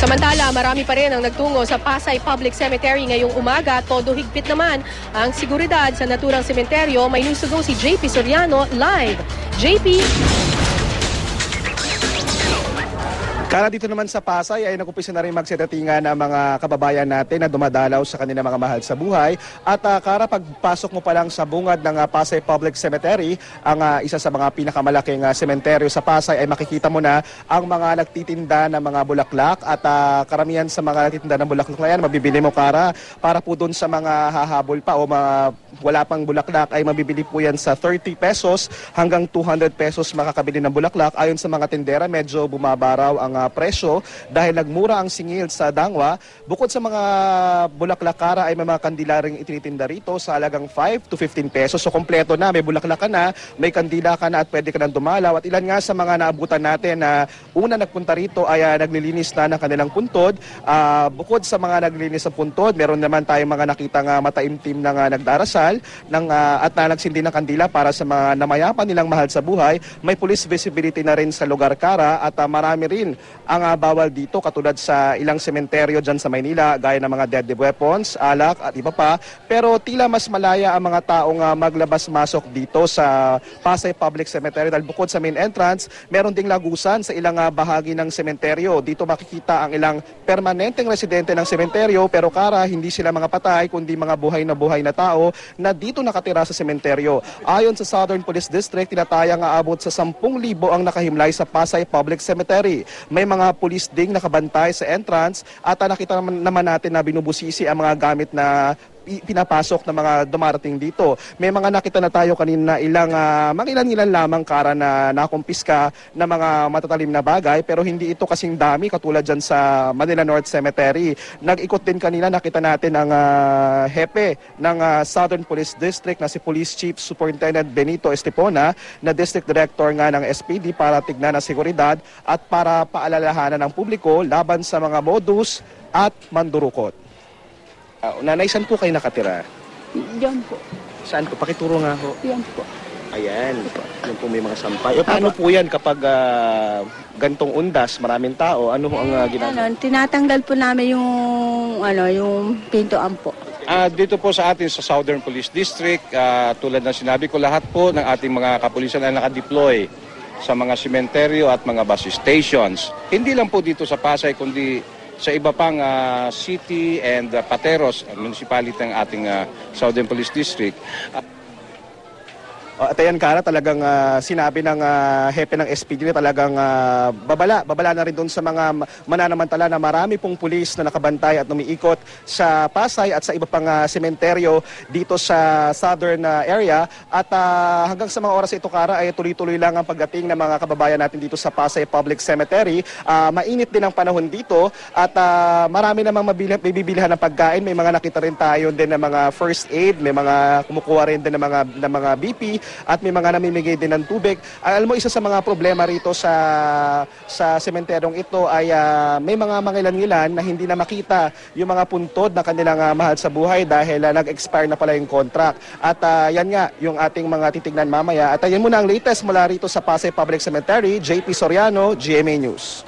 Samantala, marami pa rin ang nagtungo sa Pasay Public Cemetery ngayong umaga. Todo higpit naman ang seguridad sa naturang sementeryo. May news to go si JP Soriano live. JP? Kara dito naman sa Pasay ay nakumpisa na rin magsetatingan ng mga kababayan natin na dumadalaw sa kanilang mga mahal sa buhay. At Kara, pagpasok mo pa lang sa bungad ng Pasay Public Cemetery, ang isa sa mga pinakamalaking sementeryo sa Pasay, ay makikita mo na ang mga nagtitinda ng mga bulaklak. At karamihan sa mga nagtitinda ng bulaklak na yan, mabibili mo, Kara, para po dun sa mga hahabol pa o mga wala pang bulaklak, ay mabibili po yan sa 30 pesos hanggang 200 pesos makakabili ng bulaklak. Ayon sa mga tindera, medyo bumabaraw ang presyo dahil nagmura ang singil sa Dangwa. Bukod sa mga bulaklak, Kara, ay may mga kandila ring itinitinda rito sa halagang 5 to 15 pesos. So kompleto na, may bulaklak ka na, may kandila ka na at pwede ka nang dumalaw. At ilan nga sa mga naabutan natin na una nagpunta rito ay naglilinis na ng kanilang puntod. Bukod sa mga naglilinis ng puntod, meron naman tayong mga nakitang mataimtim na nagdarasal at nagsindi ng kandila para sa mga namayapan nilang mahal sa buhay. May police visibility na rin sa lugar, Kara, at marami rin ang bawal dito, katulad sa ilang sementeryo dyan sa Maynila, gaya ng mga deadly weapons, alak at iba pa. Pero tila mas malaya ang mga taong maglabas-masok dito sa Pasay Public Cemetery dahil bukod sa main entrance, meron ding lagusan sa ilang bahagi ng sementeryo. Dito makikita ang ilang permanenteng residente ng sementeryo, pero, Kara, hindi sila mga patay kundi mga buhay na tao na dito nakatira sa sementeryo. Ayon sa Southern Police District, tinatayang aabot sa 10,000 ang nakahimlay sa Pasay Public Cemetery. May mga pulis ding nakabantay sa entrance at nakita naman natin na binubusisi ang mga gamit na pinapasok ng mga dumarating dito. May mga nakita na tayo kanina ilan lamang, Kara, na nakumpiska na mga matatalim na bagay, pero hindi ito kasing dami katulad dyan sa Manila North Cemetery. Nag-ikot din kanina, nakita natin ang hepe ng Southern Police District na si Police Chief Superintendent Benito Estepona, na District Director nga ng SPD, para tignan ang seguridad at para paalalahanan ng publiko laban sa mga modus at mandurukot. Nanay, saan po kayo nakatira? Diyan po. Saan po? Pakituro nga ho. Yan po. Ayan. Yan po may mga sampay. Paano po yan kapag gantong undas, maraming tao? Ano ho ang ginagawa? Tinatanggal po namin yung pintuan po. Dito po sa atin sa Southern Police District, tulad ng sinabi ko, lahat po ng ating mga kapulisan ay nakadeploy sa mga sementeryo at mga bus stations. Hindi lang po dito sa Pasay, kundi sa iba pang city and Pateros, municipality ng ating Southern Police District. At ayan, Kara, talagang sinabi ng hepe ng SPD na talagang babala na rin doon sa mga mananamantala na marami pong pulis na nakabantay at umiikot sa Pasay at sa iba pang sementeryo dito sa southern area. At hanggang sa mga oras ito, Kara, ay tuloy-tuloy lang ang pagdating ng mga kababayan natin dito sa Pasay Public Cemetery. Mainit din ang panahon dito at marami namang mabibilihan ng pagkain. May mga nakita rin tayo din ng mga first aid, may mga kumukuha rin din ng mga BP, at may mga namimigay din ng tubig. Alam mo, isa sa mga problema rito sa sementeryong ito ay may mga mangilan-ngilan na hindi na makita yung mga puntod na kanilang mahal sa buhay dahil nag-expire na pala yung contract. At yan nga yung ating mga titignan mamaya. At yan muna ang latest mula rito sa Pasay Public Cemetery. JP Soriano, GMA News.